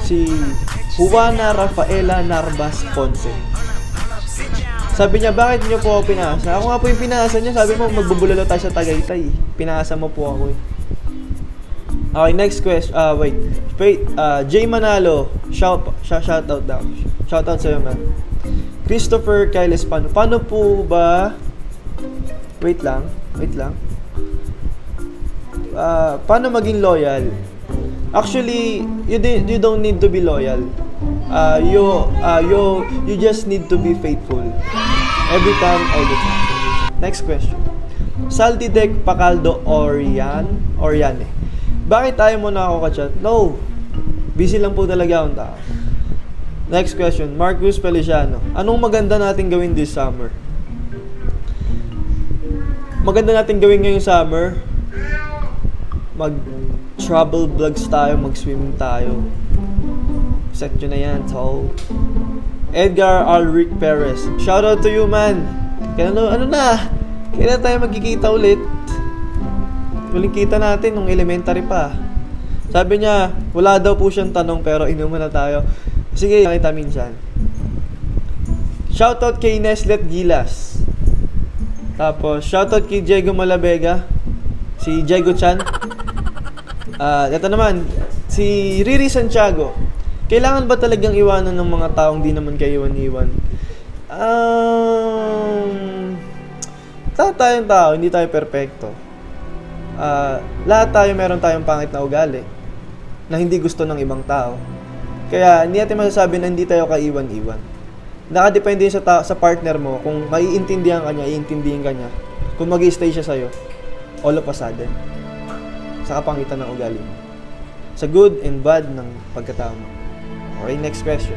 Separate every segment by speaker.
Speaker 1: Si Juana Rafaela Narvas Ponce. Sabi niya, bakit niyo po ako pinaasa? Ako nga po yung pinaasa niya. Sabi mo, magbubulalo tayo sa Tagaytay. Pinaasa mo po ako eh. Okay, next question. Wait. Jay Manalo. Shoutout daw. Shoutout sa'yo, man. Christopher Kailes, paano po ba... Wait lang. Paano maging loyal? Actually, you don't need to be loyal. You just need to be faithful. Every time, all the time. Next question. Saltidec Pacaldo Oriane. Bakit tayo muna ako ka-chat? No. Busy lang po talaga akong tao. Next question. Marcus Feliciano. Anong maganda natin gawin this summer? Maganda natin gawin ngayong summer? Mag-travel vlogs tayo, mag-swimming tayo. Set nyo na yan, tol. Edgar Alric Perez. Shoutout to you, man. Kailan tayo magkikita ulit? Huling kita natin nung elementary pa. Sabi niya, wala daw po siyang tanong pero inuman na tayo. Sige, nakita minsan. Shoutout kay Neslet Gilas. Tapos, shoutout kay Diego Malabega. Si Diego Chan. Ito naman, si Riri Santiago. Kailangan ba talagang iwanan ng mga taong di naman kayo iwan-iwan? Tayong tao, hindi tayo perfecto. Lahat tayo meron tayong pangit na ugali na hindi gusto ng ibang tao. Kaya hindi natin masasabi na hindi tayo kaiwan-iwan. Nakadepende sa partner mo. Kung maiintindihan ka niya, iintindihin ka niya. Kung mag-i-stay siya sa'yo, all of a sudden, sa kapangitan ng ugali mo. Sa good and bad ng pagkatao mo. Okay, next question.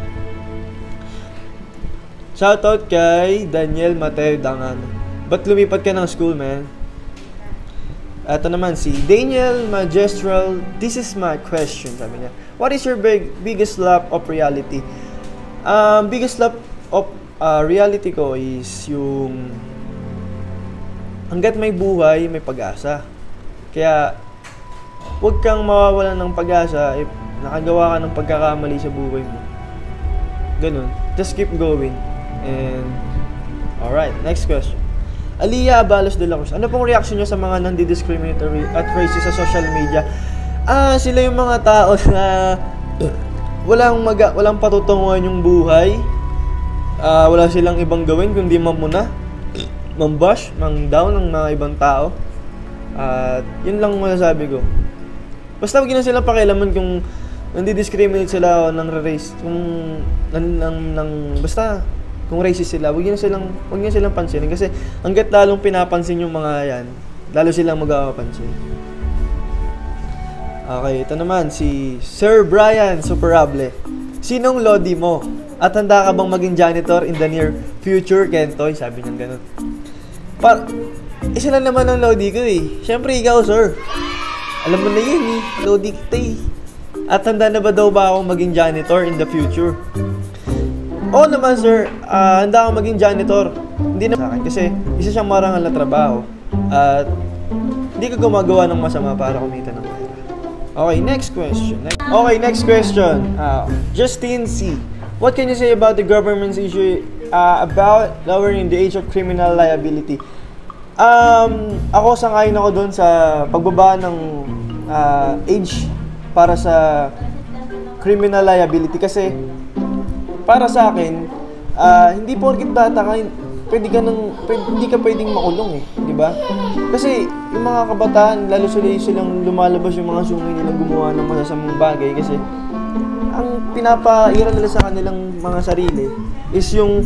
Speaker 1: Shoutout kay Daniel Mateo Dangano. Ba't lumipat ka ng school, man? Ito naman si Daniel Magistral. This is my question, sabi niya. What is your biggest love of reality? Biggest love of reality ko is yung hanggat may buhay, may pag-asa. Kaya huwag kang mawawalan ng pag-asa if nakagawa ka ng pagkakamali sa buhay mo. Ganun. Just keep going. And alright, next question. Aliyah Abalos de la Cruz. Ano pong reaction nyo sa mga nandi-discriminatory at racist sa social media? Sila yung mga tao na walang patutunguhan yung buhay. Wala silang ibang gawin kundi mamuna, mambash, mang-down ng mga ibang tao. Yun lang masasabi ko. Basta wag na silang pakialaman kung nandi-discriminate sila o nang-race, basta kung racist sila, huwag niyo silang pansinin kasi hangga't lalong pinapansin yung mga yan, lalo silang magpapansin. Okay, ito naman si Sir Brian Superable. Sinong lodi mo? At handa ka bang maging janitor in the near future, Kentoy? Sabi niya ganun. Isa lang naman ang lodi ko eh. Siyempre ikaw, sir. Alam mo na yun eh. Lodi kita eh. At handa na ba daw ba akong maging janitor in the future? Oo naman sir, handa akong maging janitor. Hindi na sa akin kasi isa siyang marangal na trabaho. At hindi ka gumagawa ng masama para kumita ng pera. Okay, next question. Justine C. What can you say about the government's issue about lowering the age of criminal liability? Ako sangayon ako doon sa pagbaba ng age para sa criminal liability kasi para sa akin, hindi porket bata ka, hindi ka pwedeng makulong eh, di ba? Kasi yung mga kabataan, lalo silang lumalabas yung mga sungay nilang gumawa ng masasamang bagay kasi ang pinapairal nila sa kanilang mga sarili is yung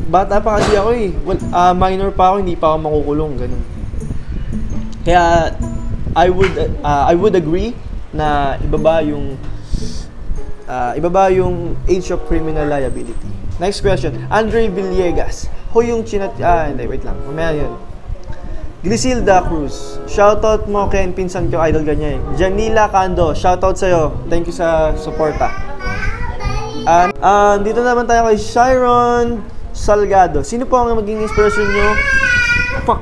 Speaker 1: bata pa kasi ako eh, minor pa ako, hindi pa ako makukulong, ganun. Kaya I would agree na ibaba yung age of criminal liability. Next question. Andre Villegas. Hindi, wait lang. Mamaya yun. Griselda Cruz. Shoutout mo kay pinsan ko, idol ganyan eh. Janila Cando. Shoutout sa'yo. Thank you sa suporta. Dito naman tayo kay Shiron Salgado. Sino po ang maging inspiration nyo? Fuck.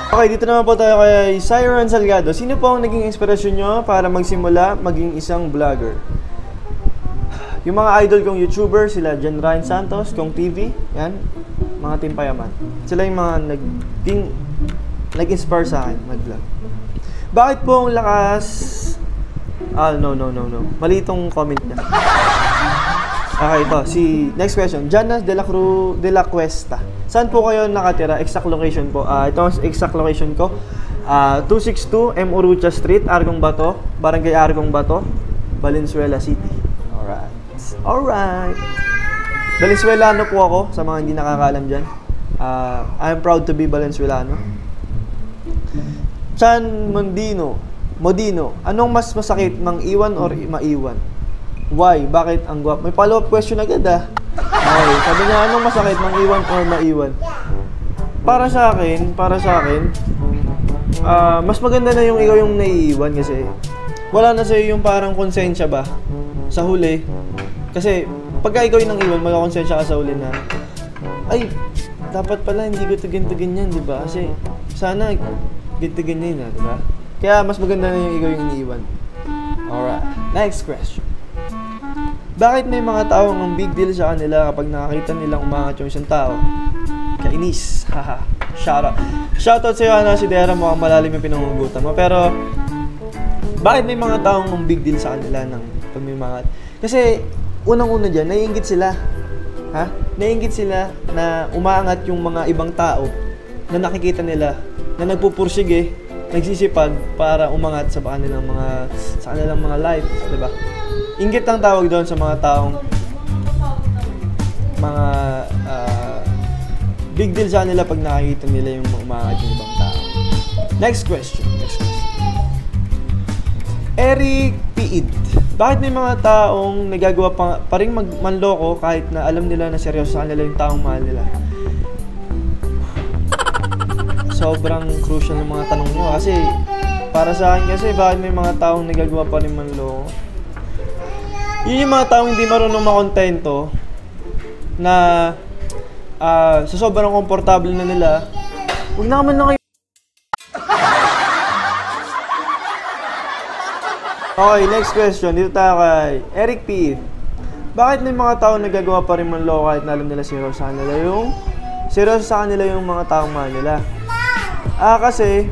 Speaker 1: Okay, dito naman po tayo kay Siren Salgado. Sino po ang naging inspirasyon nyo para magsimula maging isang vlogger? Yung mga idol kong YouTuber, sila Jan Ryan Santos, Kong TV, yan, mga Team Payaman. Sila yung mga nag-inspire sa akin mag-vlog. Bakit po ang lakas... no. Mali itong comment niya. Okay, ito. Next question. Janas de la Cuesta. Saan po kayo nakatira? Exact location po. Ito ang exact location ko. 262 M. Urucha Street, Argong Bato, Barangay Argong Bato, Valenzuela City. Alright. Valenzuelano po ako, sa mga hindi nakakaalam dyan. I'm proud to be Valenzuelano. Chan Modino, anong mas masakit, mang iwan or maiwan? Why? Bakit ang guwapo? May follow-up question agad Okay, sabi niya, anong masakit, mang iwan or maiwan? Para sa akin, mas maganda na yung ikaw yung naiiwan kasi wala na sa'yo yung parang konsensya ba sa huli. Kasi pagka ikaw yung nang iwan, magkakonsensya ka sa huli na ay, dapat pala hindi ko ito ganyan, di ba? Kasi sana ganyan na, di ba? Kaya mas maganda na yung ikaw yung iniiwan. Alright, next question. Bakit may mga taong ang big deal sa kanila kapag nakakita nilang umangat yung isang tao? Kainis. Haha. Shoutout sa'yo, si Dera, mukhang malalim yung pinangugutan mo. Pero, bakit may mga taong ang big deal sa kanila ng pag may umangat? Kasi, unang-una dyan, naiinggit sila. Naiinggit sila na umangat yung mga ibang tao na nakikita nila, na nagpupursige, nagsisipag para umangat sa kanilang mga life, 'di ba? Inggit ang tawag doon sa mga taong big deal sa kanila pag nakikita nila yung umangat yung ibang tao. Next question. Eric Piid. Bakit may mga taong nagagawa pa ring manloko kahit na alam nila na seryoso sa kanila yung taong mahal nila? Sobrang crucial ng mga tanong nyo kasi para sa akin kasi bakit may mga taong nagagawa pa rin manloko? Yun yung mga taong hindi marunong makontento na sa sobrang komportable na nila, huwag na naman na kayo. Okay, next question. Dito tayo kay Eric P. Bakit may mga taong nagagawa pa rin manloko kahit na alam nila seryoso sa kanila yung mga taong mahal nila? Kasi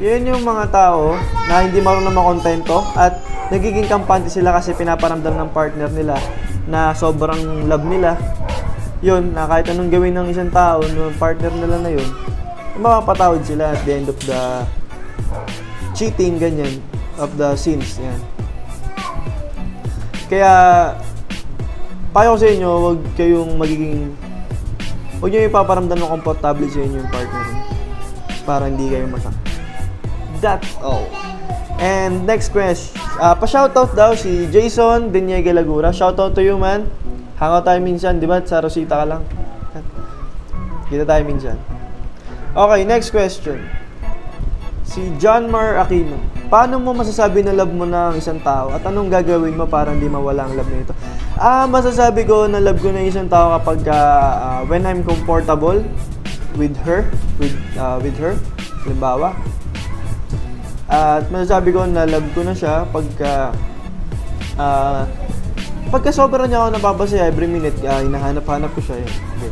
Speaker 1: yun yung mga tao na hindi marunong makontento at nagiging kampante sila kasi pinaparamdam ng partner nila na sobrang love nila. Yun, na kahit anong gawin ng isang tao, ng partner nila na yun, mapapatawad sila at the end of the cheating, ganyan, of the sins, yan. Kaya, payo ko sa inyo, huwag nyo ipaparamdam ng komportable sa inyo yung partner para hindi kayo masak. That's all. And next question. Pa-shoutout daw si Jason Deniega Lagura. Shoutout to you, man. Hangout tayo minsan, di ba? Sa Rosita ka lang. Kita tayo minsan. Okay, next question. Si John Mar Aquino. Paano mo masasabi na love mo na ang isang tao? At anong gagawin mo para hindi mawala ang love na ito? Masasabi ko na love ko na isang tao kapag when I'm comfortable with her, halimbawa. At masasabi ko na love ko na siya pagka sobra niya ako napapasaya every minute, hinahanap-hanap ko siya. Okay.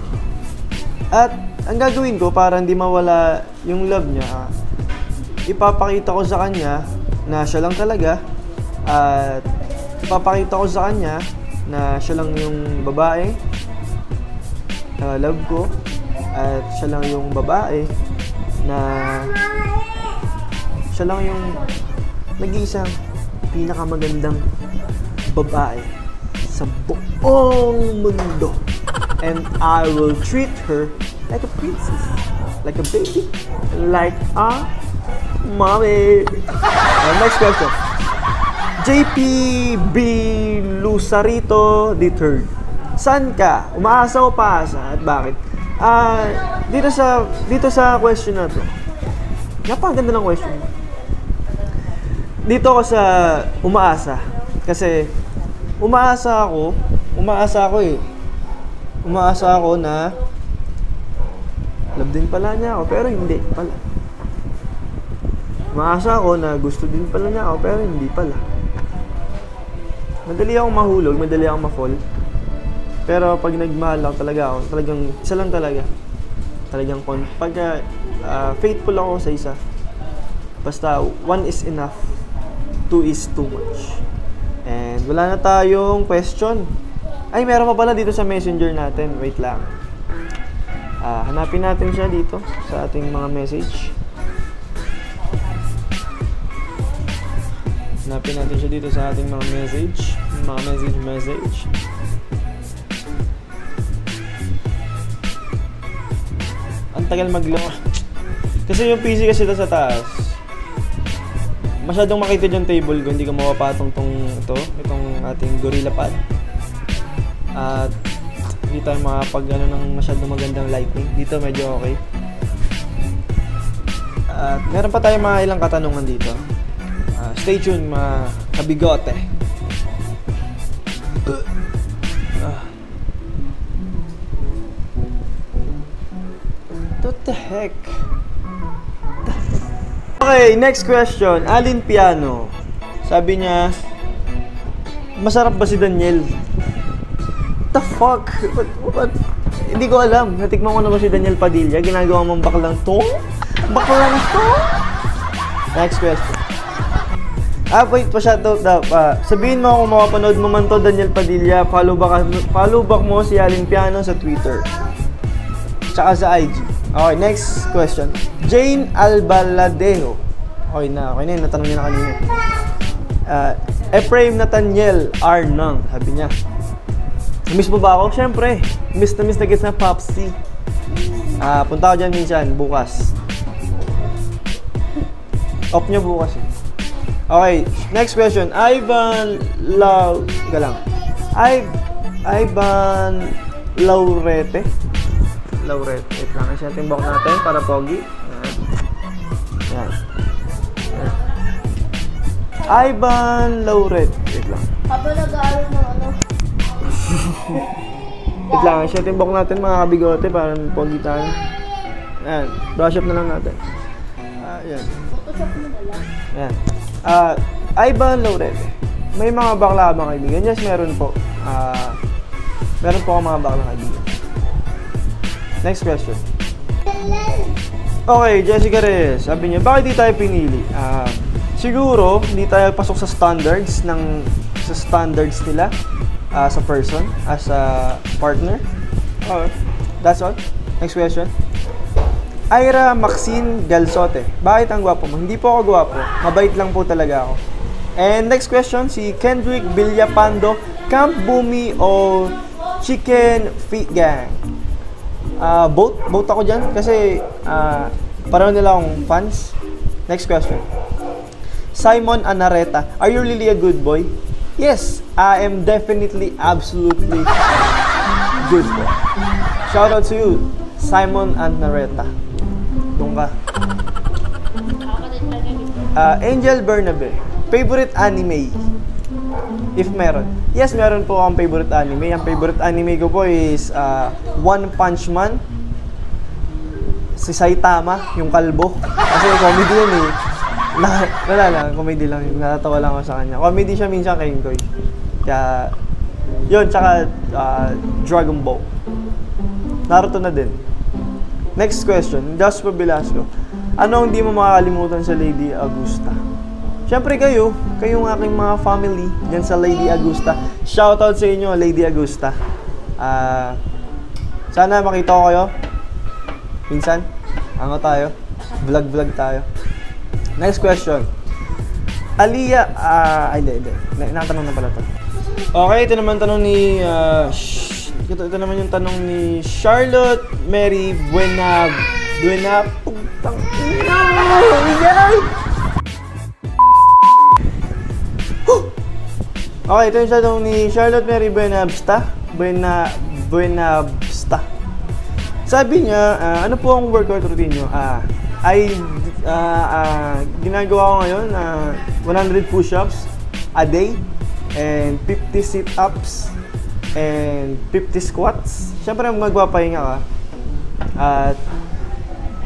Speaker 1: At ang gagawin ko para hindi mawala yung love niya, ipapakita ko sa kanya na siya lang talaga, at ipapakita ko sa kanya na siya lang yung babae na love ko, at siya lang yung babae na siya lang yung nag-iisang pinakamagandang babae sa buong mundo. And I will treat her like a princess, like a baby, like a mommy. Next question. JPB Lusarito III. Saan ka? Umaasa o paasa? At bakit? Dito sa question na to. Napakaganda ng question. Dito ako sa umaasa. Kasi umaasa ako na love din pala niya ako, pero hindi pala. Maasa ako na gusto din pala niya ako, pero hindi pala. Madali akong mahulog, madali akong ma-fall. Pero pag nagmahal ako talaga ako, talagang isa lang talaga. Talagang pagka faithful ako sa isa, basta 1 is enough, 2 is too much. And wala na tayong question. Ay, meron pa pala dito sa messenger natin. Wait lang. Hanapin natin siya dito sa ating mga message. Hanapin natin siya dito sa ating mga message. Mga message. Ang tagal mag-load. Kasi yung PC kasi ito sa taas. Masyadong makita dyan table ko. Hindi ko mapapatong itong ating Gorilla Pad. At hindi tayo makapag ng masyadong magandang lighting. Dito medyo okay. At meron pa tayo mga ilang katanungan dito. Stay tuned mga kabigote. What the heck? Okay, next question. Alin Piano. Sabi niya, masarap ba si Daniel? What the fuck? What? Hindi ko alam. Natikman ko na ba si Daniel Padilla? Ginagawa mong baklang to? Baklang to? Next question. Wait, pa-shoutout na. Sabihin mo kung makapanood mo man to, Daniel Padilla, follow back mo si Alin Piano sa Twitter. Tsaka sa IG. Okay, next question. Jane Albaladejo. Okay na yun. Natanong niya na kanina. Ephraim Nathaniel Arnang. Sabi niya, miss mo ba ako? Siyempre. Miss na gets na Popsy. Punta ko dyan minsan, bukas. Off niyo bukas eh. Okay, next question. Ivan Laurete. Wait lang. Kasi natin bok natin para pogi. Yan. Ivan Laurete. Wait lang.
Speaker 2: Habang nag-aaral ng ano.
Speaker 1: Wait lang. Kasi natin bok natin mga kabigote para pogi tayo. Yan. Brush up na lang natin. Yan.
Speaker 2: Photoshop mo na lang.
Speaker 1: Yan. Ivan Laurete. May mga bakla ba kaibigan? Yes, meron po. Meron po ako mga bakla kaibigan. Next question. Okay, Jessica Reyes. Sabi niya, bakit di tayo pinili? Siguro, hindi tayo pasok sa standards nila as a person, as a partner. That's all. Next question. Ira Maxine Galsote. Bakit ang gwapo mo? Hindi po ako gwapo. Mabait lang po talaga ako. And next question, si Kendrick Villapando. Camp Bumi o Chicken Feet Gang? Both ako dyan kasi pareho nila akong fans. Next question. Simon Anareta. Are you really a good boy? Yes, I am definitely, absolutely good boy. Shout out to you, Simon Anareta. Doon ka. Angel Bernabe. Favorite anime? If meron. Yes, meron po akong favorite anime. Ang favorite anime ko po is One Punch Man. Si Saitama, yung kalbo. Kasi comedy yun eh. Wala lang, comedy lang. Natatawa lang ako sa kanya. Comedy siya minsan kay Inkoy. Kaya, yun, tsaka Dragon Ball. Naruto na din. Next question, Jasper Velasco. Ano hindi mo makakalimutan sa Lady Augusta? Siyempre kayong aking mga family dyan sa Lady Augusta. Shoutout sa inyo, Lady Augusta. Sana makita ko kayo. Minsan, tayo. Vlog tayo. Next question. Aliyah, hindi. Nakatanong na pala to. Okay, ito naman tanong ni, ito naman yung tanong ni Charlotte Mary Buena, putang ina. Okay, ito yung tanong ni Charlotte Mary Buenabsta. Sabi niya, ano po ang workout routine nyo? Ginagawa ko ngayon 100 push-ups a day and 50 sit-ups and 50 squats. Siyempre magpapahinga ka. At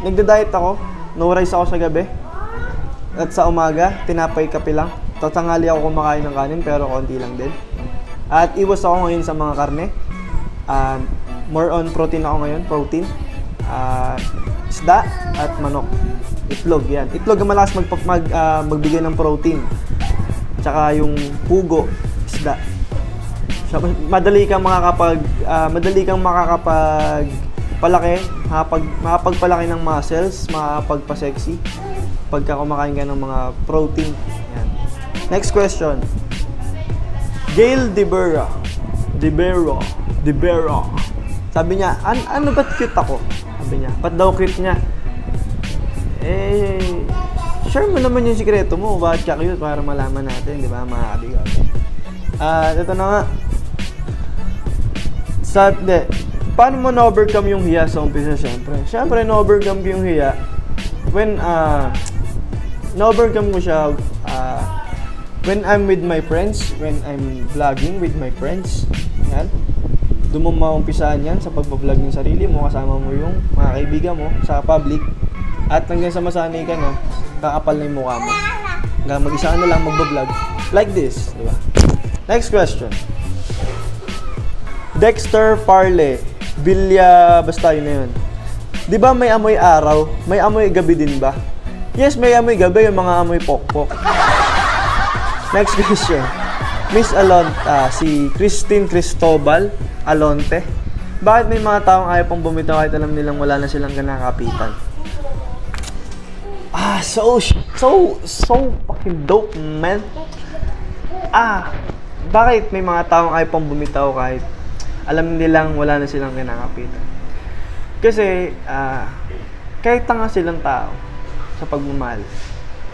Speaker 1: nagda-diet ako. No rice ako sa gabi. At sa umaga, tinapay kape lang. Tatanghali ako kumakain ng kanin pero konti lang din. At iwas ako ngayon sa mga karne. More on protein ako ngayon, protein. Isda at manok. Itlog, yan. Itlog ang malakas magbigay ng protein. Tsaka yung pugo, isda. So, madali kang makakapagpalaki, makapagpalaki ng muscles, makapagpa-sexy pagka kumakain ka ng mga protein. Yan. Next question. Gail Dibera. Sabi niya, ano ba't cute ako? Sabi niya, ba't daw cute niya? Share mo naman yung sikreto mo, bakit ka cute para malaman natin, di ba, mga kaibigan? Ito na nga. Paano mo na-overcome yung hiya sa umpisa, syempre? Syempre, na-overcome ko yung hiya when, na-overcome ko siya, when I'm with my friends, when I'm vlogging with my friends. Yan. Doon mo maumpisaan yan sa pagbablog ng sarili mo, kasama mo yung mga kaibigan mo sa public. At hanggang sa masanay ka na, kakapal na yung mukha mo. Hanggang mag-isa na lang magbablog. Like this, di ba? Next question. Dexter Parle. Basta yun na yun. Di ba may amoy araw? May amoy gabi din ba? Yes, may amoy gabi, yung mga amoy pokpok. Next question. Miss si Christine Cristobal Alonte. Bakit may mga taong ayaw pang bumitaw kahit alam nilang wala na silang kinakapitan? So fucking dope, man. Bakit may mga taong ayaw pang bumitaw kahit alam nilang wala na silang kinakapitan? Kasi, kahit tanga silang tao sa pagmamahal.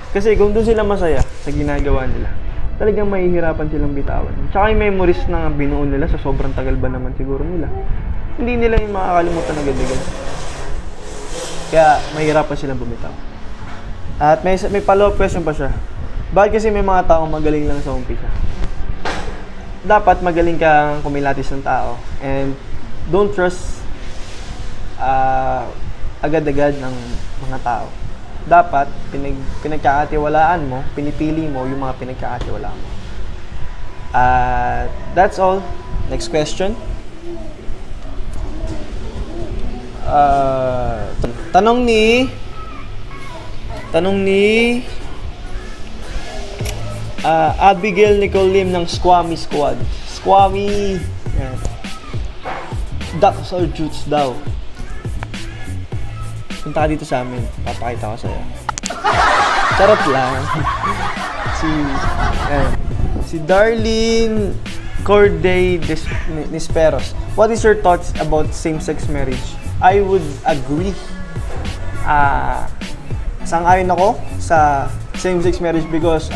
Speaker 1: Kasi kung doon sila masaya sa ginagawa nila, talagang mahihirapan silang bitawan. Tsaka yung memories na binuo nila sa sobrang tagal ba naman siguro nila, hindi nila yung makakalimutan agad-agad. Kaya mahihirapan silang bumitaw. At may follow-up question pa siya. Bakit kasi may mga taong magaling lang sa umpisa? Dapat magaling kang kumilatis ng tao. And don't trust agad-agad ng mga tao. Dapat pinagkakatiwalaan mo, pinipili mo yung mga pinagkakatiwalaan mo. That's all. Next question. Tanong ni Abigail Nicole Lim ng Squammy Squad. Squammy. Yan. Ducks or Jutes daw. Punta ka dito sa amin. Papakita ko sa'yo. Charot lang. Si Darlene Corday Nisperos. What is your thoughts about same-sex marriage? I would agree. Sang-ayon ako sa same-sex marriage because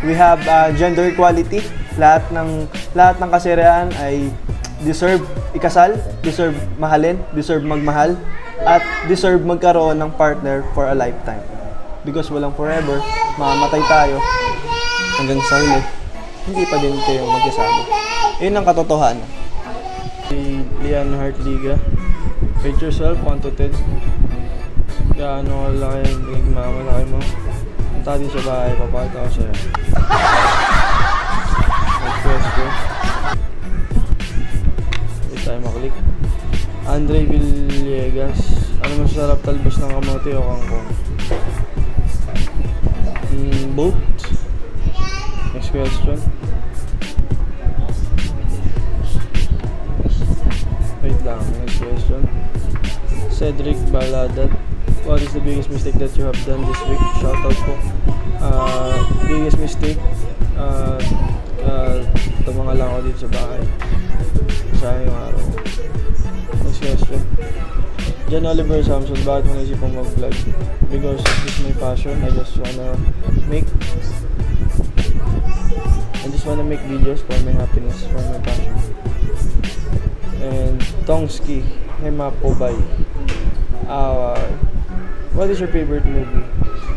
Speaker 1: we have gender equality. Lahat ng kasiraan ay deserve ikasal, deserve mahalin, deserve magmahal, at deserve magkaroon ng partner for a lifetime. Because walang forever, mamamatay tayo hanggang sa huli. Hindi pa din kayo magkasama. Yun ang katotohanan. Si Lian Hartliga, rate yourself 1 to 10. Gaano kalaki yung pinagmamalaki mo? Punta din sa bahay, papakita ko sa'yo. Next question. Hindi tayo maklik. Andre Villegas, ano masarap, talbos ng kamote o kangkong? Both. Next question. Wait lang, next question. Cedric Baladat, what is the biggest mistake that you have done this week? Shoutout po. Biggest mistake, tumanga lang ako dito sa bahay. Sayang yung araw. Next question. John Oliver Samson, bakit mo naisipang mag-vlog? Because this is my passion. I just wanna make videos for my happiness, for my passion. And Tongski Hema Pobay, what is your favorite movie?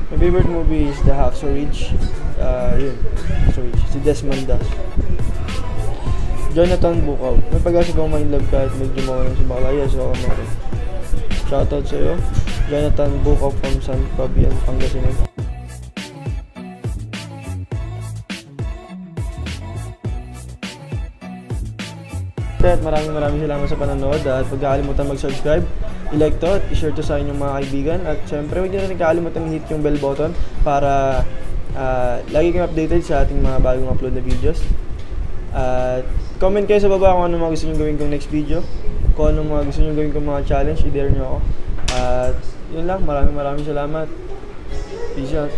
Speaker 1: My favorite movie is The Hacksaw Ridge. Hacksaw Ridge. Si Desmond Das. Jonathan Bukaw, may pag-asa bang ma-inlove kahit medyo mawalan si bakla? Yes, ako naman. Shoutout sa'yo. Jonathan Bukaw from San Fabian, Pangasinan. Kaya maraming salamat sa panonood at huwag kakalimutan mag-subscribe, i-like to at i-share to sa inyong mga kaibigan. At syempre huwag nyo rin kakalimutan i-hit yung bell button para lagi kayong updated sa ating mga bagong upload na videos. At comment kayo sa baba kung ano mga gusto nyo gawin kong next video, kung ano mga gusto nyo gawin kong mga challenge, i-dare nyo ako. At yun lang, maraming salamat. Peace out.